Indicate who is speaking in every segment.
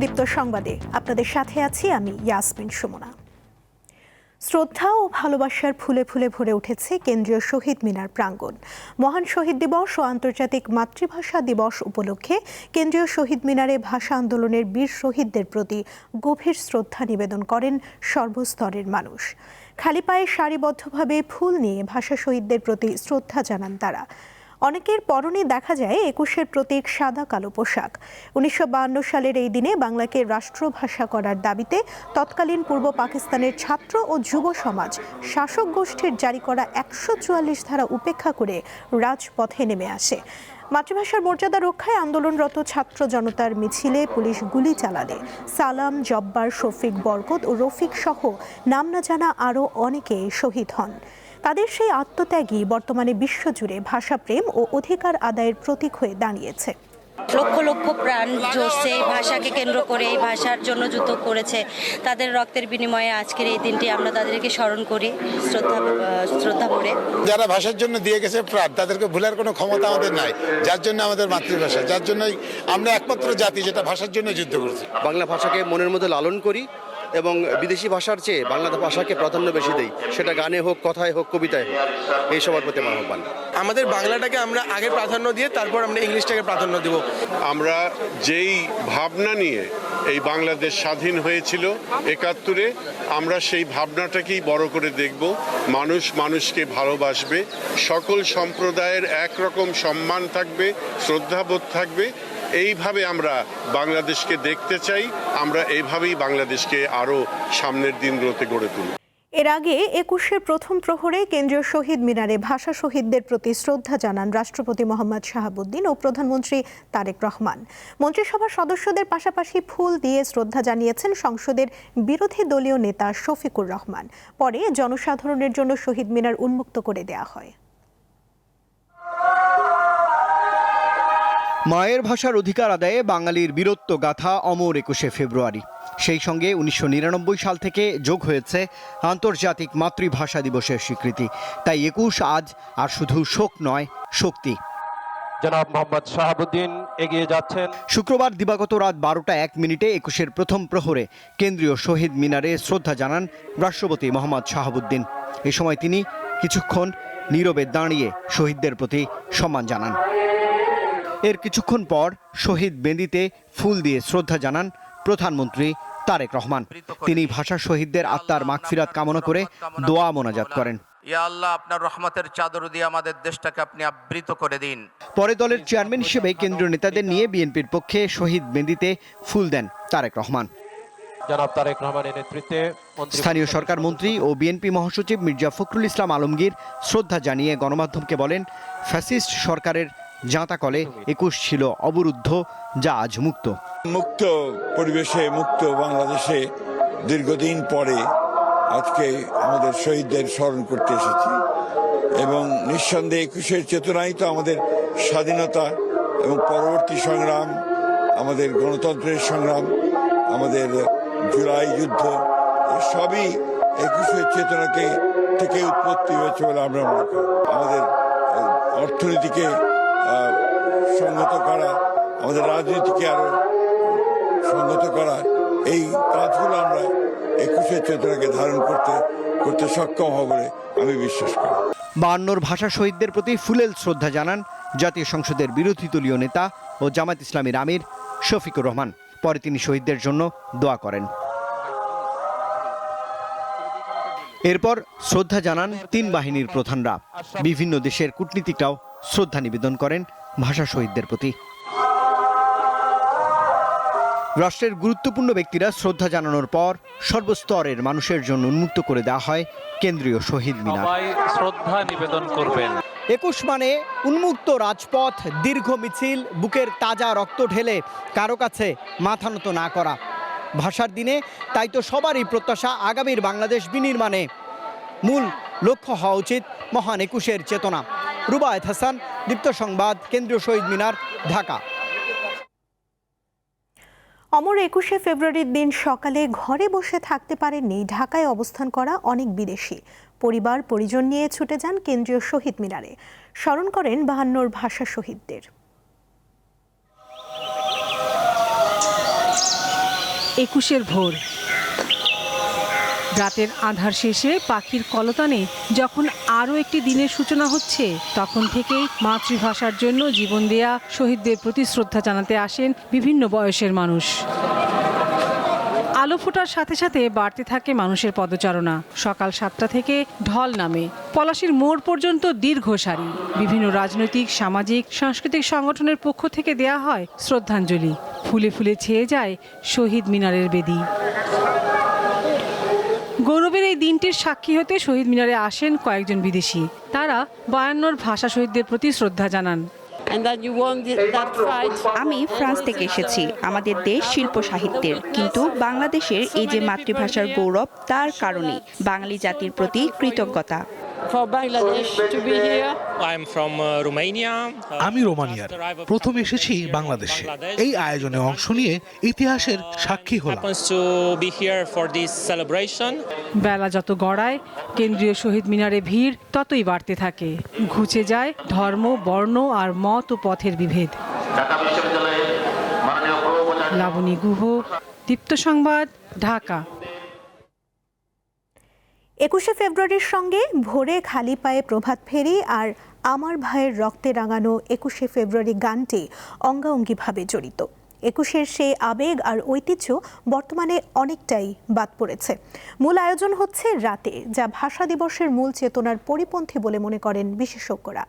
Speaker 1: দীপ্ত সংবাদে আপনাদের সাথে আছি আমি ইয়াসমিন সুমনা। শ্রদ্ধা ও ভালোবাসার ফুলে ফুলে ভরে উঠেছে কেন্দ্রীয় শহীদ মিনার প্রাঙ্গণ। মহান শহীদ দিবস ও আন্তর্জাতিক মাতৃভাষা দিবস উপলক্ষে কেন্দ্রীয় শহীদ মিনারে ভাষা আন্দোলনের বীর শহীদদের প্রতি গভীর শ্রদ্ধা নিবেদন করেন সর্বস্তরের মানুষ। খালি পায়ে সারিবদ্ধভাবে ফুল নিয়ে ভাষা শহীদদের প্রতি শ্রদ্ধা জানান তারা। অনেকের পরনে দেখা যায় ২১-এর প্রতীক সাদা কালো পোশাক। ১৯৫২ সালের এই দিনে বাংলাকে রাষ্ট্রভাষা করার দাবিতে তৎকালীন পূর্ব পাকিস্তানের ছাত্র ও যুব সমাজ শাসক গোষ্ঠীর জারি করা ১৪৪ ধারা উপেক্ষা করে রাজপথে নেমে আসে। মাতৃভাষার মর্যাদা রক্ষায় আন্দোলনরত ছাত্র জনতার মিছিলে পুলিশ গুলি চালালে সালাম, জব্বার, শফিক, বরকত ও রফিক সহ নাম না জানা আরও অনেকে শহীদ হন। তাদের সেই আত্মত্যাগই বর্তমানে বিশ্বজুড়ে ভাষাপ্রেম ও অধিকার আদায়ের প্রতীক হয়ে দাঁড়িয়েছে।
Speaker 2: লক্ষ লক্ষ প্রাণ ঝরছে ভাষাকে কেন্দ্র করে, এই ভাষার জন্য যুদ্ধ করেছে। তাদের রক্তের বিনিময়ে আজকের এই দিনটি আমরা তাদেরকে স্মরণ করি শ্রদ্ধা করে।
Speaker 3: যারা ভাষার জন্য দিয়ে গেছে প্রাণ, তাদেরকে ভুলার কোনো ক্ষমতা আমাদের নাই, যার জন্য আমাদের মাতৃভাষা, যার জন্যই আমরা একমাত্র জাতি যেটা ভাষার জন্য যুদ্ধ করেছি।
Speaker 4: বাংলা ভাষাকে মনের মধ্যে লালন করি এবং বিদেশি ভাষার চেয়ে বাংলা ভাষাকে প্রাধান্য বেশি দেই, সেটা গানে হোক, কথায় হোক, কবিতায় হোক। এই সবার প্রতি আমার আহ্বান।
Speaker 5: আমাদের বাংলাটাকে আমরা আগে প্রাধান্য দিয়ে তারপর আমরা ইংলিশটাকে প্রাধান্য দেব।
Speaker 6: আমরা যেই ভাবনা নিয়ে এই বাংলাদেশ স্বাধীন হয়েছিল ৭১-এ, আমরা সেই ভাবনাটাকেই বড় করে দেখব। মানুষ মানুষকে ভালোবাসবে, সকল সম্প্রদায়ের একরকম সম্মান থাকবে, শ্রদ্ধাবোধ থাকবে। এইভাবে আমরা বাংলাদেশকে দেখতে চাই। আমরা এইভাবেই বাংলাদেশকে আরও সামনের দিনগুলোতে গড়ে তুলব।
Speaker 1: এর আগে ২১-এর প্রথম প্রহরে কেন্দ্রীয় শহীদ মিনারে ভাষা শহীদদের প্রতি শ্রদ্ধা জানান রাষ্ট্রপতি মোহাম্মদ শাহাবুদ্দিন ও প্রধানমন্ত্রী তারেক রহমান। মন্ত্রিসভার সদস্যদের পাশাপাশি ফুল দিয়ে শ্রদ্ধা জানিয়েছেন সংসদের বিরোধী দলীয় নেতা শফিকুর রহমান। পরে জনসাধারণের জন্য শহীদ মিনার উন্মুক্ত করে দেয়া হয়।
Speaker 7: মায়ের ভাষার অধিকার আদায়ে বাঙালির বীরত্ব গাথা অমর ২১শে ফেব্রুয়ারি। সেই সঙ্গে ১৯৯৯ সাল থেকে যোগ হয়েছে আন্তর্জাতিক মাতৃভাষা দিবসের স্বীকৃতি। তাই ২১ আজ আর শুধু শোক নয়, শক্তি।
Speaker 8: জনাব মোহাম্মদ শাহাবুদ্দিন এগিয়ে যাচ্ছেন।
Speaker 7: শুক্রবার দিবাগত রাত ১২টা ১ মিনিটে ২১-এর প্রথম প্রহরে কেন্দ্রীয় শহীদ মিনারে শ্রদ্ধা জানান রাষ্ট্রপতি মোহাম্মদ শাহাবুদ্দিন। এ সময় তিনি কিছুক্ষণ নীরবে দাঁড়িয়ে শহীদদের প্রতি সম্মান জানান। এর কিছুক্ষণ পর শহীদ বেদিতে ফুল দিয়ে শ্রদ্ধা জানান প্রধানমন্ত্রী তারেক রহমান। তিনি ভাষা শহীদদের আত্মার মাগফিরাত কামনা করে দোয়া মোনাজাত করেন।
Speaker 9: ইয়া আল্লাহ, আপনার রহমতের চাদর দিয়ে আমাদের দেশটাকে আপনি আবৃত করে দিন।
Speaker 7: পরে দলের চেয়ারম্যান হিসেবে কেন্দ্রীয় নেতাদের নিয়ে বিএনপির পক্ষে শহীদ বেদিতে ফুল দেন তারেক রহমান।
Speaker 8: জনাব তারেক রহমানের নেতৃত্বে
Speaker 7: স্থানীয় সরকার মন্ত্রী ও বিএনপি মহাসচিব মির্জা ফখরুল ইসলাম আলমগীর শ্রদ্ধা জানিয়ে গণমাধ্যমকে বলেন, ফ্যাসিস্ট সরকারের জাঁতাকলে ২১ ছিল অবরুদ্ধ, যা আজ মুক্ত।
Speaker 3: মুক্ত পরিবেশে, মুক্ত বাংলাদেশে দীর্ঘদিন পরে আজকে আমাদের শহীদদের স্মরণ করতে এসেছি এবং নিঃসন্দেহে ২১-এর চেতনাই তো আমাদের স্বাধীনতা এবং পরবর্তী সংগ্রাম, আমাদের গণতন্ত্রের সংগ্রাম, আমাদের জুলাই যুদ্ধ, সবই ২১-এর চেতনাকে থেকে উৎপত্তি হয়েছে বলে আমরা মনে করি। আমাদের অর্থনীতিকে সংহত করা, আমাদের রাজনীতিকে আরো সংহত করা, এই কাজগুলো আমরা ২১-এর চেতনাকে ধারণ করতে সক্ষম হব বলে আমি বিশ্বাস করি।
Speaker 7: ৫২ ভাষা শহীদদের প্রতি ফুলেল শ্রদ্ধা জানান জাতীয় সংসদের বিরোধী দলীয় নেতা ও জামায়াত ইসলামীর আমির শফিকুর রহমান। পরে তিনি শহীদদের জন্য দোয়া করেন। এরপর শ্রদ্ধা জানান ৩ বাহিনীর প্রধানরা। বিভিন্ন দেশের কূটনীতিকরাও শ্রদ্ধা নিবেদন করেন ভাষা শহীদদের প্রতি। রাষ্ট্রের গুরুত্বপূর্ণ ব্যক্তিরা শ্রদ্ধা জানানোর পর সর্বস্তরের মানুষের জন্য উন্মুক্ত করে দেওয়া হয় কেন্দ্রীয় শহীদ মিনার।
Speaker 8: শ্রদ্ধা নিবেদন করবেন।
Speaker 7: ২১ মানে উন্মুক্ত রাজপথ, দীর্ঘ মিছিল, বুকের তাজা রক্ত ঢেলে কারো কাছে মাথা নত না করা। ভাষার দিনে তাই তো সবারই প্রত্যাশা আগামীর বাংলাদেশ বিনির্মাণে মূল লক্ষ্য হওয়া উচিত মহান ২১-এর চেতনা। রুবায়েত হাসান, দীপ্ত সংবাদ, কেন্দ্রীয় শহীদ মিনার, ঢাকা।
Speaker 1: অমর ২১শে ফেব্রুয়ারির দিন সকালে ঘরে বসে থাকতে পারেননি ঢাকায় অবস্থান করা অনেক বিদেশি। পরিবার পরিজন নিয়ে ছুটে যান কেন্দ্রীয় শহীদ মিনারে, স্মরণ করেন ৫২ ভাষা শহীদদের।
Speaker 10: 21-এর ভোর। রাতের আঁধার শেষে পাখির কলতানে যখন আরও একটি দিনের সূচনা হচ্ছে, তখন থেকেই মাতৃভাষার জন্য জীবন দেয়া শহীদদের প্রতি শ্রদ্ধা জানাতে আসেন বিভিন্ন বয়সের মানুষ। আলো ফোটার সাথে সাথে বাড়তে থাকে মানুষের পদচারণা। সকাল 7টা থেকে ঢল নামে, পলাশীর মোড় পর্যন্ত দীর্ঘ সারি। বিভিন্ন রাজনৈতিক, সামাজিক, সাংস্কৃতিক সংগঠনের পক্ষ থেকে দেয়া হয় শ্রদ্ধাঞ্জলি। ফুলে ফুলে ছেয়ে যায় শহীদ মিনারের বেদি। গৌরবের এই দিনটির সাক্ষী হতে শহীদ মিনারে আসেন কয়েকজন বিদেশি। তারা 52 ভাষা শহীদদের প্রতি শ্রদ্ধা জানান।
Speaker 11: আমি ফ্রান্স থেকে এসেছি। আমাদের দেশ শিল্প সাহিত্যের, কিন্তু বাংলাদেশের এই যে মাতৃভাষার গৌরব, তার কারণে বাঙালি জাতির প্রতি কৃতজ্ঞতা।
Speaker 12: আমি রোমানিয়ার, প্রথম এসেছি বাংলাদেশে। এই আয়োজনে অংশ নিয়ে ইতিহাসের সাক্ষী হলাম।
Speaker 10: বেলা যত গড়ায়, কেন্দ্রীয় শহীদ মিনারে ভিড় ততই বাড়তে থাকে। ঘুচে যায় ধর্ম, বর্ণ আর মত ও পথের বিভেদ। লাবণী গুহ, দীপ্ত সংবাদ, ঢাকা।
Speaker 1: 21শে ফেব্রুয়ারির সঙ্গে ভোরে খালি পায়ে প্রভাত ফেরি আর আমার ভাইয়ের রক্তে রাঙানো 21শে ফেব্রুয়ারি গানটি অঙ্গাঅঙ্গিভাবে জড়িত। 21-এর সেই আবেগ আর ঐতিহ্য বর্তমানে অনেকটাই বাদ পড়েছে। মূল আয়োজন হচ্ছে রাতে, যা ভাষা দিবসের মূল চেতনার পরিপন্থী বলে মনে করেন বিশেষজ্ঞরা।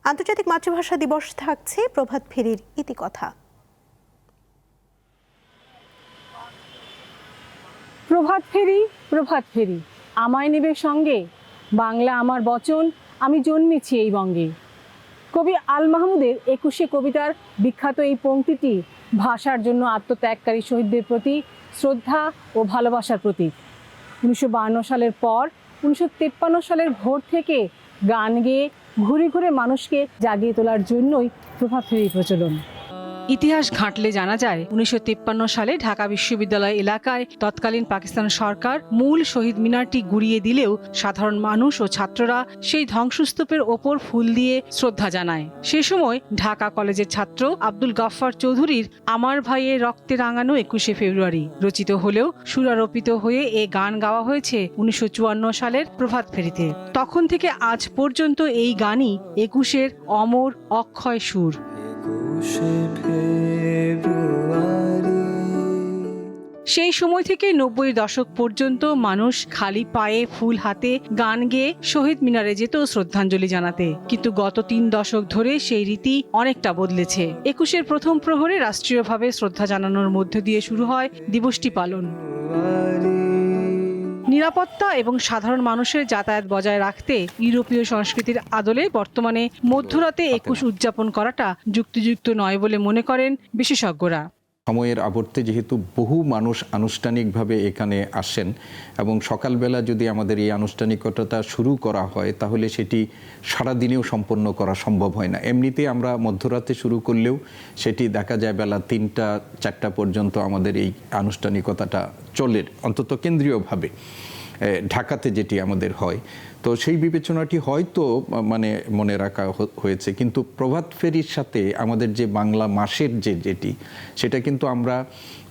Speaker 1: আন্তর্জাতিক মাতৃভাষা দিবস থাকছে প্রভাত ফেরির ইতিকথা।
Speaker 10: প্রভাত ফেরি, প্রভাত ফেরি, আমায় নেবে সঙ্গে, বাংলা আমার বচন, আমি জন্মেছি এই বঙ্গে। কবি আল মাহমুদের 21শে কবিতার বিখ্যাত এই পংক্তিটি ভাষার জন্য আত্মত্যাগকারী শহীদদের প্রতি শ্রদ্ধা ও ভালোবাসার প্রতীক। 1952 সালের পর 1953 সালের ভোর থেকে গান গেয়ে ঘুরে ঘুরে মানুষকে জাগিয়ে তোলার জন্যই প্রভাত ফেরির প্রচলন। ইতিহাস ঘাঁটলে জানা যায় 1953 সালে ঢাকা বিশ্ববিদ্যালয় এলাকায় তৎকালীন পাকিস্তান সরকার মূল শহীদ মিনারটি গুঁড়িয়ে দিলেও সাধারণ মানুষ ও ছাত্ররা সেই ধ্বংসস্তূপের ওপর ফুল দিয়ে শ্রদ্ধা জানায়। সে সময় ঢাকা কলেজের ছাত্র আব্দুল গাফফার চৌধুরীর আমার ভাইয়ের রক্তে রাঙানো 21শে ফেব্রুয়ারি রচিত হলেও সুরারোপিত হয়ে এ গান গাওয়া হয়েছে 1954 সালের প্রভাত ফেরিতে। তখন থেকে আজ পর্যন্ত এই গানই 21-এর অমর অক্ষয় সুর। সেই সময় থেকে 90-এর দশক পর্যন্ত মানুষ খালি পায়ে ফুল হাতে গান গেয়ে শহীদ মিনারে যেত শ্রদ্ধাঞ্জলি জানাতে, কিন্তু গত 3 দশক ধরে সেই রীতি অনেকটা বদলেছে। 21-এর প্রথম প্রহরে রাষ্ট্রীয়ভাবে শ্রদ্ধা জানানোর মধ্য দিয়ে শুরু হয় দিবসটি পালন। নিরাপত্তা এবং সাধারণ মানুষের যাতায়াত বজায় রাখতে ইউরোপীয় সংস্কৃতির আদলে বর্তমানে মধ্যরাতে 21 উদযাপন করাটা যুক্তিযুক্ত নয় বলে মনে করেন বিশেষজ্ঞরা।
Speaker 13: সময়ের আবর্তে যেহেতু বহু মানুষ আনুষ্ঠানিকভাবে এখানে আসেন এবং সকালবেলা যদি আমাদের এই আনুষ্ঠানিকতাটা শুরু করা হয়, তাহলে সেটি সারাদিনেও সম্পন্ন করা সম্ভব হয় না। এমনিতে আমরা মধ্যরাতে শুরু করলেও সেটি দেখা যায় বেলা 3টা-4টা পর্যন্ত আমাদের এই আনুষ্ঠানিকতাটা চলে, অন্তত কেন্দ্রীয়ভাবে ঢাকাতে যেটি আমাদের হয়। তো সেই বিবেচনাটি হয়তো মনে রাখা হয়েছে, কিন্তু প্রভাত ফেরির সাথে আমাদের যে বাংলা মাসের যেটি, সেটা কিন্তু আমরা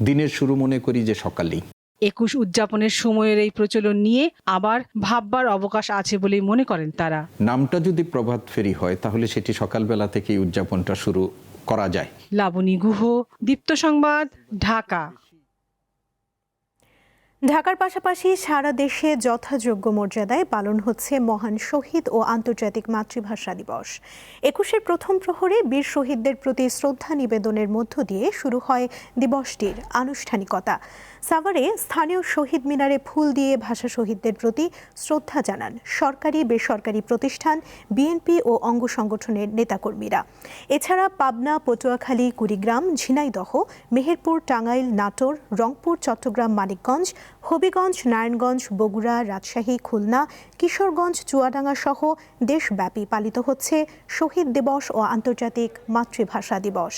Speaker 13: দিনের শুরু মনে করি যে সকালেই।
Speaker 10: 21 উদযাপনের সময়ের এই প্রচলন নিয়ে আবার ভাববার অবকাশ আছে বলে মনে করেন তারা।
Speaker 13: নামটা যদি প্রভাত ফেরি হয়, তাহলে সেটি সকালবেলা থেকেই উদযাপনটা শুরু করা যায়।
Speaker 10: লাবণী গুহ, দীপ্ত সংবাদ, ঢাকা।
Speaker 1: ঢাকার পাশাপাশি সারা দেশে যথাযোগ্য মর্যাদায় পালন হচ্ছে মহান শহীদ ও আন্তর্জাতিক মাতৃভাষা দিবস। 21-এর প্রথম প্রহরে বীর শহীদদের প্রতি শ্রদ্ধা নিবেদনের মধ্য দিয়ে শুরু হয় দিবসটির আনুষ্ঠানিকতা। সাভারে স্থানীয় শহীদ মিনারে ফুল দিয়ে ভাষা শহীদদের প্রতি শ্রদ্ধা জানান সরকারি বেসরকারি প্রতিষ্ঠান, বিএনপি ও অঙ্গ সংগঠনের নেতাকর্মীরা। এছাড়া পাবনা, পটুয়াখালী, কুড়িগ্রাম, ঝিনাইদহ, মেহেরপুর, টাঙ্গাইল, নাটোর, রংপুর, চট্টগ্রাম, মানিকগঞ্জ, হবিগঞ্জ, নারায়ণগঞ্জ, বগুড়া, রাজশাহী, খুলনা, কিশোরগঞ্জ, চুয়াডাঙ্গা সহ দেশব্যাপী পালিত হচ্ছে শহীদ দিবস ও আন্তর্জাতিক মাতৃভাষা দিবস।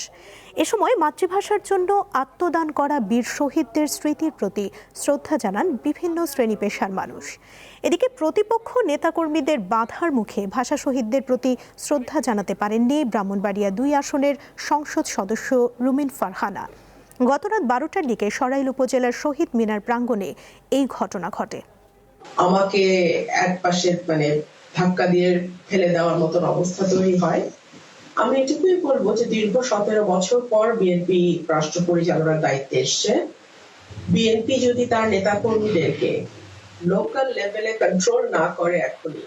Speaker 1: এ সময় মাতৃভাষার জন্য আত্মদান করা বীর শহীদদের স্মৃতির প্রতি শ্রদ্ধা জানান বিভিন্ন শ্রেণী পেশার মানুষ। এদিকে প্রতিপক্ষ নেতাকর্মীদের বাধার মুখে ভাষা শহীদদের প্রতি শ্রদ্ধা জানাতে পারেননি ব্রাহ্মণবাড়িয়া 2 আসনের সংসদ সদস্য রুমিন ফারহানা। গত রাত 12টার দিকে সরাইল উপজেলার শহীদ মিনার প্রাঙ্গণে এই ঘটনা ঘটে।
Speaker 14: আমাকে এক পাশে ধাক্কা দিয়ে ফেলে দেওয়ার মতন অবস্থা তৈরি হয়। আমি এটুকুই বলবো যে দীর্ঘ 17 বছর পর বিএনপি রাষ্ট্র পরিচালনার দায়িত্বে এসছে। বিএনপি যদি তার নেতাকর্মীদেরকে লোকাল লেভেলে কন্ট্রোল না করে এখনই,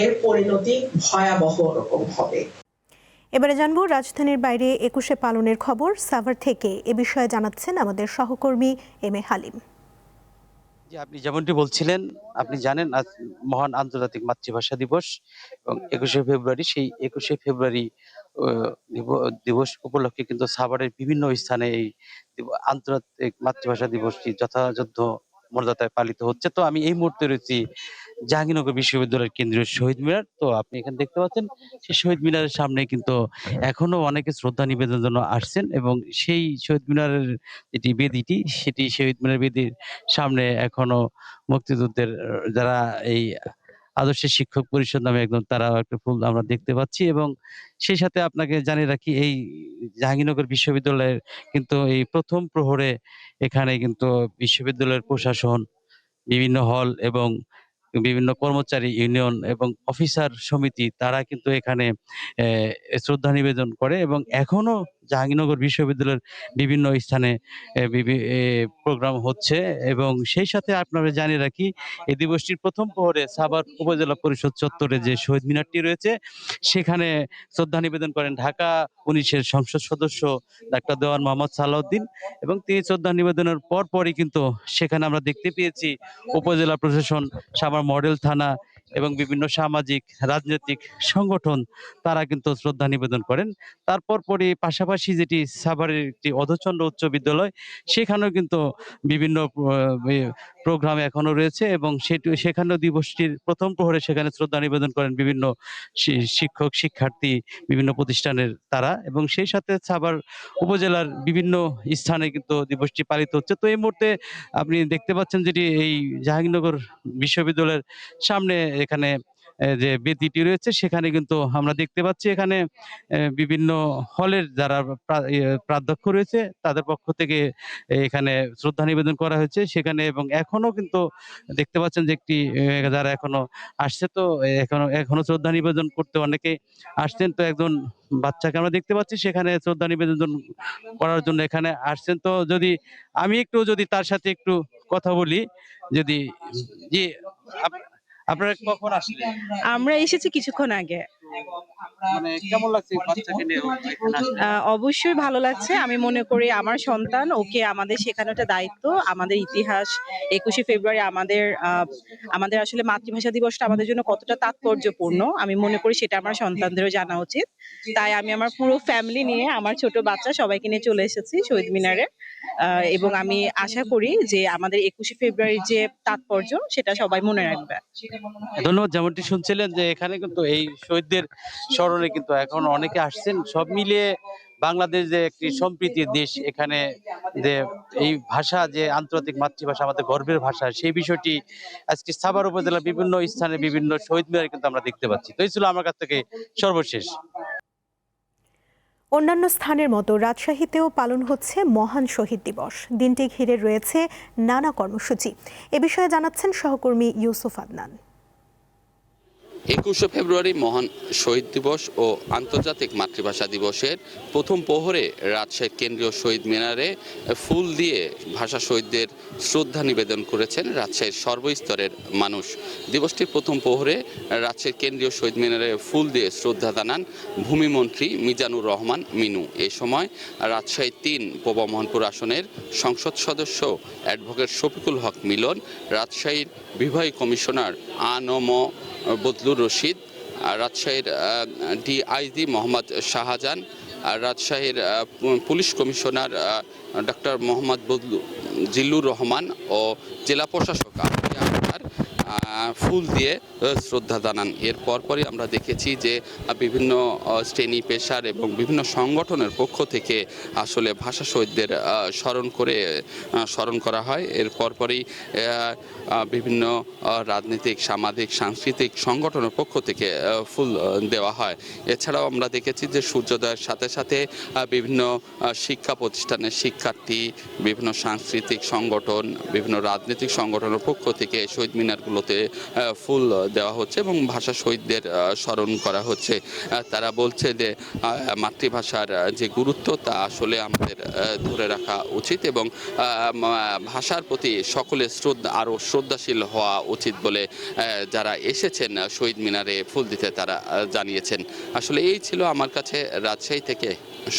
Speaker 14: এর পরিণতি ভয়াবহ রকম হবে।
Speaker 1: এবারে জানবো রাজধানীর বাইরে 21শে পালনের খবর। সাভার থেকে এ বিষয়ে জানাচ্ছেন আমাদের সহকর্মী এম এ হালিম।
Speaker 15: আপনি যেমনটি বলছিলেন, আপনি জানেন আজ মহান আন্তর্জাতিক মাতৃভাষা দিবস এবং 21শে ফেব্রুয়ারি। সেই 21শে ফেব্রুয়ারি দিবস উপলক্ষে কিন্তু সাভারের বিভিন্ন স্থানে এই আন্তর্জাতিক মাতৃভাষা দিবসটি যথাযথ মর্যাদায় পালিত হচ্ছে। তো আমি এই মুহূর্তে রয়েছি জাহাঙ্গীরনগর বিশ্ববিদ্যালয়ের কেন্দ্রীয় শহীদ মিনার। তো আপনি এখানে দেখতে পাচ্ছেন সেই শহীদ মিনারের সামনে কিন্তু এখনো অনেকে শ্রদ্ধা নিবেদনের জন্য আসছেন এবং সেই শহীদ মিনারের যেটি বেদিটি, সেটি শহীদ মিনার বেদির সামনে এখনো মুক্তিযুদ্ধের যারা এই আদর্শ শিক্ষক পরিষদ নামে একদম তারা একটা ফুল আমরা দেখতে পাচ্ছি। এবং সেই সাথে আপনাকে জানিয়ে রাখি, এই জাহাঙ্গীরনগর বিশ্ববিদ্যালয়ের কিন্তু এই প্রথম প্রহরে এখানে কিন্তু বিশ্ববিদ্যালয়ের প্রশাসন, বিভিন্ন হল এবং বিভিন্ন কর্মচারী ইউনিয়ন এবং অফিসার সমিতি তারা কিন্তু এখানে শ্রদ্ধা নিবেদন করে এবং এখনো জাহাঙ্গীরনগর বিশ্ববিদ্যালয়ের বিভিন্ন স্থানে প্রোগ্রাম হচ্ছে। এবং সেই সাথে আপনারা জানিয়ে রাখি, এই দিবসটির প্রথম প্রহরে সাভার উপজেলা পরিষদ চত্বরে যে শহীদ মিনারটি রয়েছে সেখানে শ্রদ্ধা নিবেদন করেন ঢাকা 19-এর সংসদ সদস্য ডাক্তার দেওয়ান মোহাম্মদ সালাউদ্দিন। এবং তিনি শ্রদ্ধা নিবেদনের পরপরই কিন্তু সেখানে আমরা দেখতে পেয়েছি উপজেলা প্রশাসন, সাভার মডেল থানা এবং বিভিন্ন সামাজিক রাজনৈতিক সংগঠন তারা কিন্তু শ্রদ্ধা নিবেদন করেন। তারপর পরে পাশাপাশি যেটি সাভারের একটি অধচন্দ্র উচ্চ বিদ্যালয়, সেখানেও কিন্তু বিভিন্ন প্রোগ্রাম এখনো রয়েছে এবং সেখানেও দিবসটির প্রথম প্রহরে সেখানে শ্রদ্ধা নিবেদন করেন বিভিন্ন শিক্ষক, শিক্ষার্থী, বিভিন্ন প্রতিষ্ঠানের তারা। এবং সেই সাথে সাভার উপজেলার বিভিন্ন স্থানে কিন্তু দিবসটি পালিত হচ্ছে। তো এই মুহূর্তে আপনি দেখতে পাচ্ছেন যেটি এই জাহাঙ্গীরনগর বিশ্ববিদ্যালয়ের সামনে এখানে যে বেদিটি রয়েছে সেখানে কিন্তু আমরা দেখতে পাচ্ছি এখানে বিভিন্ন হলের যারা প্রাধ্যক্ষ রয়েছে তাদের পক্ষ থেকে এখানে শ্রদ্ধা নিবেদন করা হয়েছে সেখানে। এবং এখনো কিন্তু দেখতে পাচ্ছেন যে একটি যারা এখনো আসছে, তো এখনো শ্রদ্ধা নিবেদন করতে অনেকে আসছেন। তো একজন বাচ্চাকে আমরা দেখতে পাচ্ছি সেখানে শ্রদ্ধা নিবেদন করার জন্য এখানে আসছেন। তো আমি যদি তার সাথে একটু কথা বলি, যদি জি আপনারা কখন আসলেন?
Speaker 16: আমরা এসেছি কিছুক্ষণ আগে।
Speaker 15: মানে কেমন লাগছে বাচ্চাকে নিয়ে এখানে আসতে?
Speaker 16: অবশ্যই ভালো লাগছে। আমি মনে করি আমার সন্তান, ওকে আমাদের শেখানোটা দায়িত্ব। আমাদের ইতিহাস 21শে ফেব্রুয়ারি আমাদের আসলে মাতৃভাষা দিবসটা আমাদের জন্য কতটা তাৎপর্যপূর্ণ আমি মনে করি সেটা আমার সন্তানদেরও জানা উচিত। তাই আমি আমার পুরো ফ্যামিলি নিয়ে, আমার ছোট বাচ্চা সবাইকে নিয়ে চলে এসেছি শহীদ মিনারে। এবং আমি আশা করি যে আমাদের 21শে ফেব্রুয়ারির যে তাৎপর্য সেটা সবাই মনে রাখবে।
Speaker 15: ধন্যবাদ। যেমনটি শুনছিলেন যে এখানে কিন্তু এই শহীদদের স্মরণে কিন্তু এখন অনেকে আসছেন। সব মিলিয়ে বাংলাদেশ যে একটি সম্প্রীতির দেশ, এখানে যে এই ভাষা যে আন্তর্জাতিক মাতৃভাষা, আমাদের গর্বের ভাষা, সেই বিষয়টি আজকে সাভার উপজেলার বিভিন্ন স্থানে বিভিন্ন শহীদ মিনারে কিন্তু আমরা দেখতে পাচ্ছি। তো এই ছিল আমার কাছ থেকে সর্বশেষ।
Speaker 1: অন্যান্য স্থানের মতো রাজশাহীতেও পালন হচ্ছে মহান শহীদ দিবস। দিনটি ঘিরে রয়েছে নানা কর্মসূচি। এ বিষয়ে জানাচ্ছেন সহকর্মী ইউসুফ আদনান।
Speaker 17: 21শে ফেব্রুয়ারি মহান শহীদ দিবস ও আন্তর্জাতিক মাতৃভাষা দিবসের প্রথম প্রহরে রাজশাহীর কেন্দ্রীয় শহীদ মিনারে ফুল দিয়ে ভাষা শহীদদের শ্রদ্ধা নিবেদন করেছেন রাজশাহীর সর্বস্তরের মানুষ। দিবসটির প্রথম প্রহরে রাজশাহীর কেন্দ্রীয় শহীদ মিনারে ফুল দিয়ে শ্রদ্ধা জানান ভূমিমন্ত্রী মিজানুর রহমান মিনু। এই সময় রাজশাহী 3 পূর্ব মোহনপুর আসনের সংসদ সদস্য অ্যাডভোকেট শফিকুল হক মিলন, রাজশাহীর বিভাগী কমিশনার আ.ন.ম বদলুর রশিদ, রাজশাহীর ডিআইজি মোহাম্মদ শাহজাহান, রাজশাহীর police commissioner doctor Mohammad Zillur Rahman ও জেলা প্রশাসক ফুল দিয়ে শ্রদ্ধা জানান। এর পরপরই আমরা দেখেছি যে বিভিন্ন শ্রেণী পেশার এবং বিভিন্ন সংগঠনের পক্ষ থেকে আসলে ভাষা শহীদদের স্মরণ করা হয়। এর পরপরই বিভিন্ন রাজনৈতিক, সামাজিক, সাংস্কৃতিক সংগঠনের পক্ষ থেকে ফুল দেওয়া হয়। এছাড়াও আমরা দেখেছি যে সূর্যোদয়ের সাথে সাথে বিভিন্ন শিক্ষা প্রতিষ্ঠানের শিক্ষার্থী, বিভিন্ন সাংস্কৃতিক সংগঠন, বিভিন্ন রাজনৈতিক সংগঠনের পক্ষ থেকে শহীদ মিনারগুলোতে ফুল দেওয়া হচ্ছে এবং ভাষা শহীদদের স্মরণ করা হচ্ছে। তারা বলছে যে মাতৃভাষার যে গুরুত্ব তা আসলে আমাদের ধরে রাখা উচিত এবং ভাষার প্রতি সকলে আরও শ্রদ্ধাশীল হওয়া উচিত বলে যারা এসেছেন শহীদ মিনারে ফুল দিতে তারা জানিয়েছেন। আসলে এই ছিল আমার কাছে রাজশাহী থেকে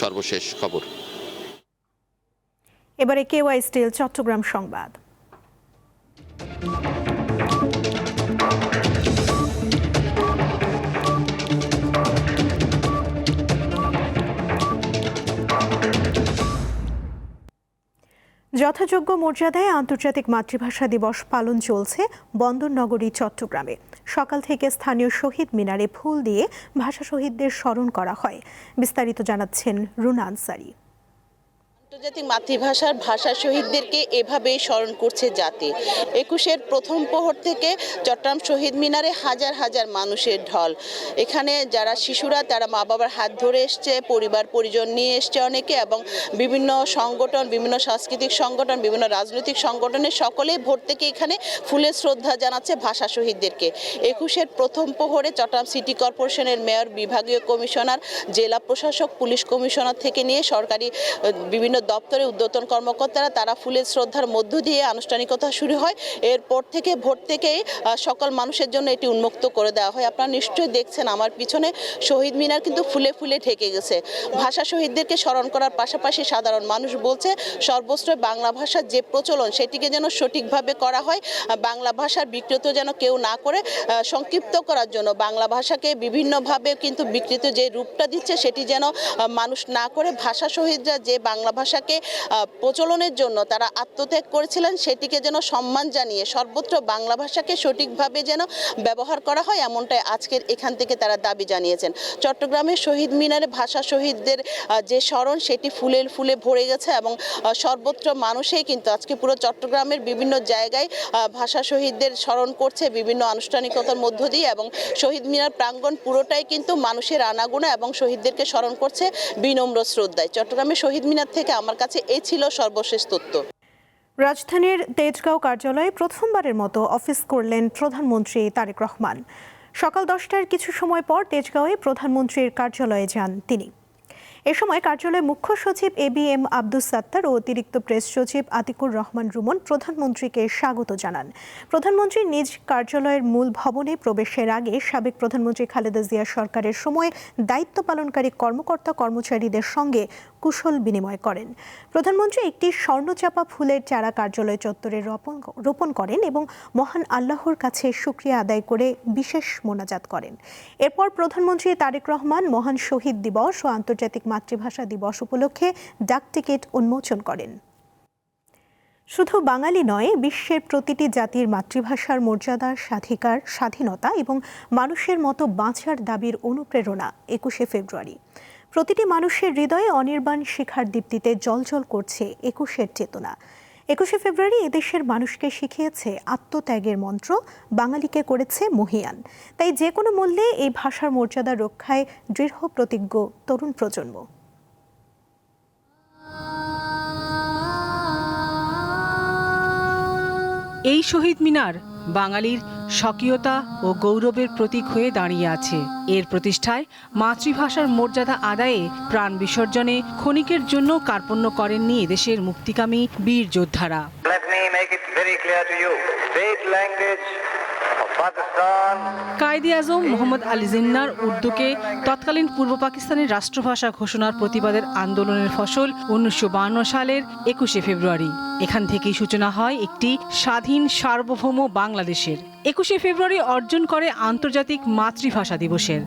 Speaker 17: সর্বশেষ খবর।
Speaker 1: এবারে কেওয়াই স্টিল চট্টগ্রাম সংবাদ। যথাযোগ্য মর্যাদায় আন্তর্জাতিক মাতৃভাষা দিবস পালন চলছে বন্দরনগরী চট্টগ্রামে। সকাল থেকে স্থানীয় শহীদ মিনারে ফুল দিয়ে ভাষা শহীদদের স্মরণ করা হয়। বিস্তারিত জানাচ্ছেন রুনা আনসারি।
Speaker 18: আন্তর্জাতিক মাতৃভাষার ভাষা শহীদদেরকে এভাবেই স্মরণ করছে জাতি। ২১-এর প্রথম প্রহর থেকে চট্টগ্রাম শহীদ মিনারে হাজার হাজার মানুষের ঢল। এখানে যারা শিশুরা তারা মা বাবার হাত ধরে এসছে, পরিবার পরিজন নিয়ে এসছে অনেকে, এবং বিভিন্ন সংগঠন, বিভিন্ন সাংস্কৃতিক সংগঠন, বিভিন্ন রাজনৈতিক সংগঠনের সকলেই ভোর থেকে এখানে ফুলের শ্রদ্ধা জানাচ্ছে ভাষা শহীদদেরকে। ২১-এর প্রথম প্রহরে চট্টগ্রাম সিটি কর্পোরেশনের মেয়র, বিভাগীয় কমিশনার, জেলা প্রশাসক, পুলিশ কমিশনার থেকে নিয়ে সরকারি বিভিন্ন দপ্তরে ঊর্ধ্বতন কর্মকর্তারা তারা ফুলের শ্রদ্ধার মধ্য দিয়ে আনুষ্ঠানিকতা শুরু হয়। এরপর থেকে ভোর থেকেই সকল মানুষের জন্য এটি উন্মুক্ত করে দেওয়া হয়। আপনারা নিশ্চয়ই দেখছেন আমার পিছনে শহীদ মিনার কিন্তু ফুলে ফুলে ঢেকে গেছে। ভাষা শহীদদেরকে স্মরণ করার পাশাপাশি সাধারণ মানুষ বলছে সর্বস্ব বাংলা ভাষার যে প্রচলন সেটিকে যেন সঠিকভাবে করা হয়, বাংলা ভাষার বিকৃত যেন কেউ না করে, সংক্ষিপ্ত করার জন্য বাংলা ভাষাকে বিভিন্নভাবে কিন্তু বিকৃত যে রূপটা দিচ্ছে সেটি যেন মানুষ না করে, ভাষা শহীদরা যে বাংলা ভাষাকে প্রচলনের জন্য তারা আত্মত্যাগ করেছিলেন সেটিকে যেন সম্মান জানিয়ে সর্বত্র বাংলা ভাষাকে সঠিকভাবে যেন ব্যবহার করা হয়, এমনটাই আজকের এখান থেকে তারা দাবি জানিয়েছেন। চট্টগ্রামের শহীদ মিনারে ভাষা শহীদদের যে স্মরণ সেটি ফুলে ফুলে ভরে গেছে এবং সর্বত্র মানুষই কিন্তু আজকে পুরো চট্টগ্রামের বিভিন্ন জায়গায় ভাষা শহীদদের স্মরণ করছে বিভিন্ন আনুষ্ঠানিকতার মধ্য দিয়ে, এবং শহীদ মিনার প্রাঙ্গণ পুরোটাই কিন্তু মানুষের আনাগোনা এবং শহীদদেরকে স্মরণ করছে বিনম্র শ্রদ্ধায়। চট্টগ্রামের শহীদ মিনার থেকে আমার কাছে এই ছিল সর্বশেষ তথ্য।
Speaker 1: রাজধানীর তেজগাঁও কার্যালয়ে প্রথমবারের মতো অফিস করলেন প্রধানমন্ত্রী তারেক রহমান। সকাল 10টার কিছু সময় পর তেজগাঁওয়ে প্রধানমন্ত্রীর কার্যালয়ে যান তিনি। এ সময় কার্যালয়ে মুখ্য সচিব ABM আব্দুস সাত্তার ও অতিরিক্ত প্রেস সচিব আতিকুর রহমান রুমন প্রধানমন্ত্রীকে স্বাগত জানান। প্রধানমন্ত্রী নিজ কার্যালয়ের মূল ভবনে প্রবেশের আগে সাবেক প্রধানমন্ত্রী খালেদা জিয়া সরকারের সময় দায়িত্ব পালনকারী কর্মকর্তা কর্মচারীদের সঙ্গে কুশল বিনিময় করেন। প্রধানমন্ত্রী একটি স্বর্ণচাপা ফুলের চারা কার্যালয় চত্বরে রোপণ করেন এবং মহান আল্লাহর কাছে শুকরিয়া আদায় করে বিশেষ মোনাজাত করেন। এরপর প্রধানমন্ত্রী তারেক রহমান মহান শহীদ দিবস ও আন্তর্জাতিক মাতৃভাষা দিবস উপলক্ষে ডাক টিকিট উন্মোচন করেন। শুধু বাঙালি নয়, বিশ্বের প্রতিটি জাতির মাতৃভাষার মর্যাদা, স্বাধিকার, স্বাধীনতা এবং মানুষের মতো বাঁচার দাবির অনুপ্রেরণা 21শে ফেব্রুয়ারি। প্রতিটি মানুষের হৃদয়ে অনির্বাণ শিখার দীপ্তিতে জ্বলজ্বল করছে 21-এর চেতনা। 21শে ফেব্রুয়ারি এদেশের মানুষকে শিখিয়েছে আত্মত্যাগের মন্ত্র, বাঙালিকে করেছে মহীয়ান। তাই যে কোনো মূল্যে এই ভাষার মর্যাদা রক্ষায় দৃঢ় প্রতিজ্ঞ তরুণ প্রজন্ম।
Speaker 10: এই শহীদ মিনার বাঙালির স্বকীয়তা ও গৌরবের প্রতীক হয়ে দাঁড়িয়ে আছে। এর প্রতিষ্ঠায় মাতৃভাষার মর্যাদা আদায়ে প্রাণ বিসর্জনে ক্ষণিকের জন্য কার্পণ্য করেননি এদেশের মুক্তিকামী বীর যোদ্ধারা। কায়েদে আজম মোহাম্মদ আলী জিন্নাহর উর্দুকে তৎকালীন পূর্ব পাকিস্তানের রাষ্ট্রভাষা ঘোষণার প্রতিবাদের আন্দোলনের ফসল 1952 সালের 21শে ফেব্রুয়ারি। এখান থেকেই সূচনা হয় একটি স্বাধীন সার্বভৌম বাংলাদেশের। 21শে ফেব্রুয়ারি অর্জন করে আন্তর্জাতিক মাতৃভাষা দিবসের।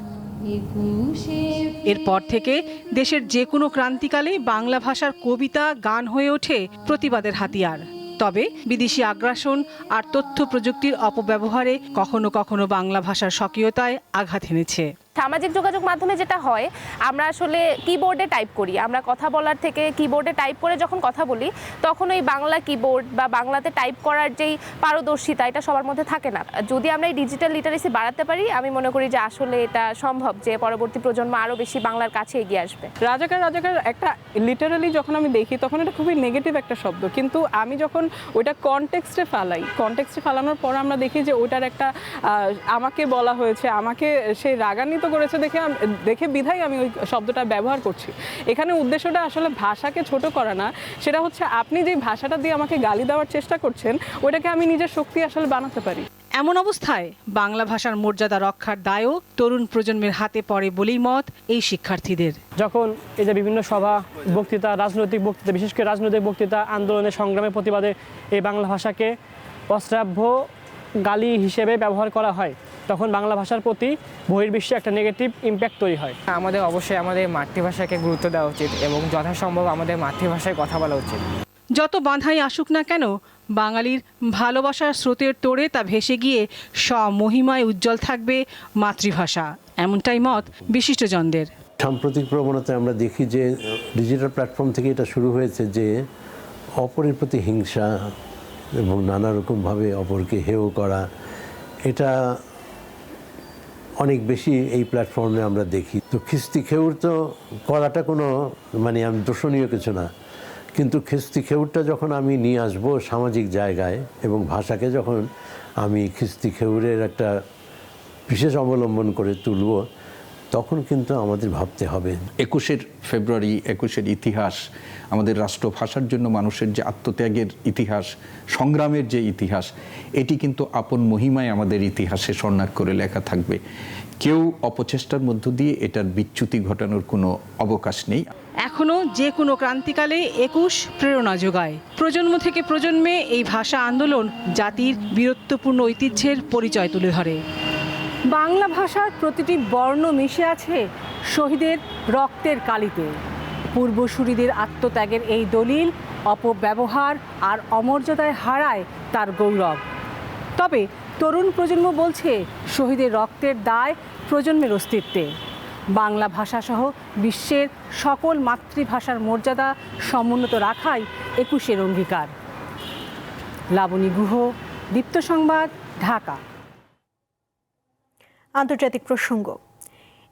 Speaker 10: এরপর থেকে দেশের যে কোনো ক্রান্তিকালে বাংলা ভাষার কবিতা, গান হয়ে ওঠে প্রতিবাদের হাতিয়ার। তবে বিদেশি আগ্রাসন আর তথ্য প্রযুক্তির অপব্যবহারে কখনো কখনো বাংলা ভাষার স্বকীয়তায় আঘাত এনেছে।
Speaker 19: সামাজিক যোগাযোগ মাধ্যমে যেটা হয়, আমরা আসলে কিবোর্ডে টাইপ করি, আমরা কথা বলার থেকে কিবোর্ডে টাইপ করে যখন কথা বলি তখন ওই বাংলা কিবোর্ড বা বাংলাতে টাইপ করার যেই পারদর্শিতা এটা সবার মধ্যে থাকে না। যদি আমরা এই ডিজিটাল লিটারেসি বাড়াতে পারি, আমি মনে করি যে আসলে এটা সম্ভব যে পরবর্তী প্রজন্ম আরও বেশি বাংলার কাছে এগিয়ে আসবে।
Speaker 10: রাজাকার একটা লিটারালি যখন আমি দেখি তখন এটা খুবই নেগেটিভ একটা শব্দ, কিন্তু আমি যখন ওইটা কনটেক্সটে ফালানোর পর আমরা দেখি যে ওইটার একটা আমাকে বলা হয়েছে, আমাকে সেই রাগান্বিত করেছে দেখে বিধায় আমি ওই শব্দটা ব্যবহার করছি। এখানে উদ্দেশ্যটা আসলে ভাষাকে ছোট করা না, সেটা হচ্ছে আপনি যে ভাষাটা দিয়ে আমাকে গালি দেওয়ার চেষ্টা করছেন ওইটাকে আমি নিজের শক্তি আসলে বানাতে পারি। এমন অবস্থায় বাংলা ভাষার মর্যাদা রক্ষার দায়ও তরুণ প্রজন্মের হাতে পড়ে বলেই মত এই শিক্ষার্থীদের।
Speaker 20: যখন এই যে বিভিন্ন সভা, বক্তৃতা, রাজনৈতিক বক্তৃতা, বিশেষ করে রাজনৈতিক বক্তৃতা, আন্দোলনের সংগ্রামের প্রতিবাদে এই বাংলা ভাষাকে অশ্রাব্য গালি হিসেবে ব্যবহার করা হয়, তখন বাংলা ভাষার প্রতি বহির্বিশ্বে একটা নেগেটিভ ইম্প্যাক্ট তৈরি হয়।
Speaker 21: আমাদের অবশ্যই আমাদের মাতৃভাষাকে গুরুত্ব দেওয়া উচিত এবং যথাসম্ভব আমাদের মাতৃভাষায় কথা বলা উচিত।
Speaker 10: যত বাধাই আসুক না কেন, বাঙালির ভালোবাসার স্রোতের তোড়ে তা ভেসে গিয়ে স্বমহিমায় উজ্জ্বল থাকবে মাতৃভাষা, এমনটাই মত বিশিষ্টজনদের।
Speaker 22: সাম্প্রতিক প্রবণতায় আমরা দেখি যে ডিজিটাল প্ল্যাটফর্ম থেকে এটা শুরু হয়েছে যে অপরের প্রতি হিংসা এবং নানা রকমভাবে অপরকে হেয় করা, এটা অনেক বেশি এই প্ল্যাটফর্মে আমরা দেখি। তো খিস্তি খেউর তো করাটা কোনো আমি দোষণীয় কিছু না, কিন্তু খিস্তি খেউরটা যখন আমি নিয়ে আসবো সামাজিক জায়গায় এবং ভাষাকে যখন আমি খিস্তি খেউরের একটা বিশেষ অবলম্বন করে তুলব, তখন কিন্তু আমাদের ভাবতে হবে
Speaker 13: 21শে ফেব্রুয়ারি, 21শে ইতিহাস, আমাদের রাষ্ট্রভাষার জন্য মানুষের যে আত্মত্যাগের ইতিহাস, সংগ্রামের যে ইতিহাস, এটি কিন্তু আপন মহিমায় আমাদের ইতিহাসে স্বর্ণাক্ষরে লেখা থাকবে। কেউ অপচেষ্টার মধ্য দিয়ে এটার বিচ্যুতি ঘটানোর কোনো অবকাশ নেই।
Speaker 10: এখনো যে কোনো ক্রান্তিকালে 21 প্রেরণা যোগায়। প্রজন্ম থেকে প্রজন্মে এই ভাষা আন্দোলন জাতির বীরত্বপূর্ণ ঐতিহ্যের পরিচয় তুলে ধরে। বাংলা ভাষার প্রতিটি বর্ণ মিশে আছে শহীদের রক্তের কালিতে। পূর্বসূরিদের আত্মত্যাগের এই দলিল অপব্যবহার আর অমর্যাদায় হারায় তার গৌরব। তবে তরুণ প্রজন্ম বলছে শহীদের রক্তের দায় প্রজন্মের অস্তিত্বে। বাংলা ভাষাসহ বিশ্বের সকল মাতৃভাষার মর্যাদা সমুন্নত রাখাই 21-এর অঙ্গীকার। লাবণী গুহ, দীপ্ত সংবাদ, ঢাকা।
Speaker 1: আন্তর্জাতিক প্রসঙ্গ।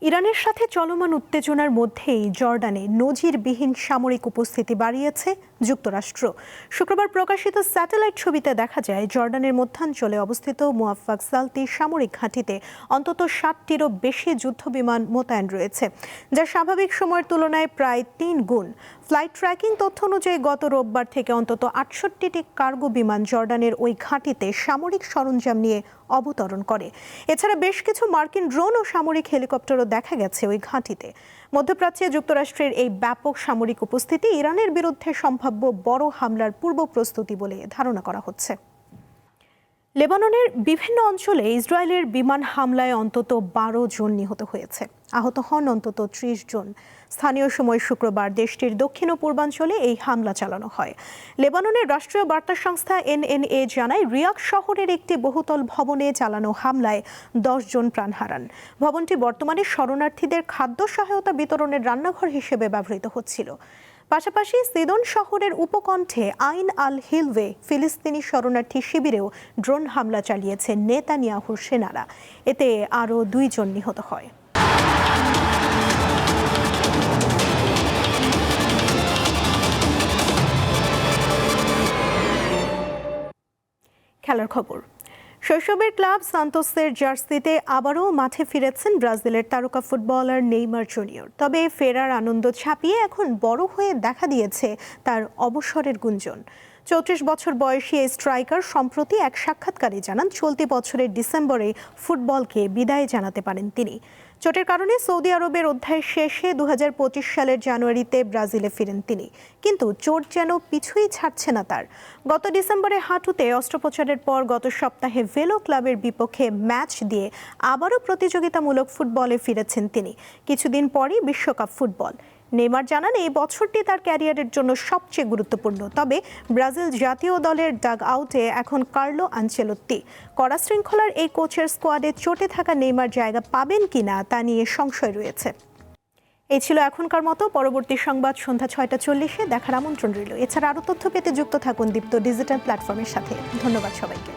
Speaker 1: ইরানের সাথে চলমান উত্তেজনার মধ্যেই জর্ডানে নজিরবিহীন সামরিক উপস্থিতি বাড়িয়েছে যুক্তরাষ্ট্র। শুক্রবার প্রকাশিত স্যাটেলাইট ছবিতে দেখা যায় জর্ডানের মধ্যাঞ্চলে অবস্থিত মুয়াফাক সালতি সামরিক ঘাঁটিতে অন্তত 60টিরও বেশি যুদ্ধবিমান মোতায়েন রয়েছে, যা স্বাভাবিক সময়ের তুলনায় প্রায় 3 গুণ। ফ্লাইট ট্র্যাকিং তথ্য অনুযায়ী গত রোববার থেকে অন্তত 68টি কার্গো বিমান জর্ডানের ওই ঘাঁটিতে সামরিক সরঞ্জাম নিয়ে অবতরণ করে। এছাড়া বেশ কিছু মার্কিন ড্রোন ও সামরিক হেলিকপ্টারও দেখা গেছে ওই ঘাঁটিতে। মধ্যপ্রাচ্যে যুক্তরাষ্ট্রের এই ব্যাপক সামরিক উপস্থিতি ইরানের বিরুদ্ধে সম্ভাব্য বড় হামলার পূর্ব প্রস্তুতি বলে ধারণা করা হচ্ছে। লেবাননের বিভিন্ন অঞ্চলে ইসরায়েলের বিমান হামলায় অন্তত 12 জন নিহত হয়েছে, আহত হন অন্তত 30 জন। স্থানীয় সময় শুক্রবার দেশটির দক্ষিণ ও পূর্বাঞ্চলে এই হামলা চালানো হয়। লেবাননের রাষ্ট্রীয় বার্তা সংস্থা NNA জানায় রিয়াদ শহরের একটি বহুতল ভবনে চালানো হামলায় 10 জন প্রাণ হারান। ভবনটি বর্তমানে শরণার্থীদের খাদ্য সহায়তা বিতরণের রান্নাঘর হিসেবে ব্যবহৃত হচ্ছিল। পাশাপাশি সিদন শহরের উপকণ্ঠে আইন আল হিলওয়ে ফিলিস্তিনি শরণার্থী শিবিরেও ড্রোন হামলা চালিয়েছে নেতানিয়াহুর সেনারা। এতে আরও 2 জন নিহত হয়। খেলার খবর। শৈশবের ক্লাব সান্তোসের জার্সিতে আবারও মাঠে ফিরেছেন ব্রাজিলের তারকা ফুটবলার নেইমার জুনিয়র। তবে ফেরার আনন্দ ছাপিয়ে এখন বড় হয়ে দেখা দিয়েছে তার অবসরের গুঞ্জন। 34 বছর বয়সী এই স্ট্রাইকার সম্প্রতি এক সাক্ষাৎকারে জানান চলতি বছরের ডিসেম্বরে ফুটবলকে বিদায় জানাতে পারেন তিনি। চোটের কারণে সৌদি আরবের অধ্যায় শেষে 2025 সালের জানুয়ারিতে ব্রাজিলে ফিরেন তিনি, কিন্তু চোট যেন পিছুই ছাড়ছে না তার। গত ডিসেম্বরে হাঁটুতে অস্ত্রোপচারের পর গত সপ্তাহে ভেলো ক্লাবের বিপক্ষে ম্যাচ দিয়ে আবারও প্রতিযোগিতামূলক ফুটবলে ফিরেছেন তিনি। কিছুদিন পরই বিশ্বকাপ ফুটবল। নেইমার জানান এই বছরটি তার ক্যারিয়ারের জন্য সবচেয়ে গুরুত্বপূর্ণ। তবে ব্রাজিল জাতীয় দলের ডাগ আউটে এখন কার্লো আনচেলত্তি। কড়া শৃঙ্খলার এই কোচের স্কোয়াডে চটে থাকা নেইমার জায়গা পাবেন কিনা তা নিয়ে সংশয় রয়েছে। এই ছিল এখনকার মতো। পরবর্তী সংবাদ সন্ধ্যা 6:40-এ দেখার আমন্ত্রণ রইল। এছাড়া আরও তথ্য পেতে যুক্ত থাকুন দীপ্ত ডিজিটাল প্ল্যাটফর্মের সাথে। ধন্যবাদ সবাইকে।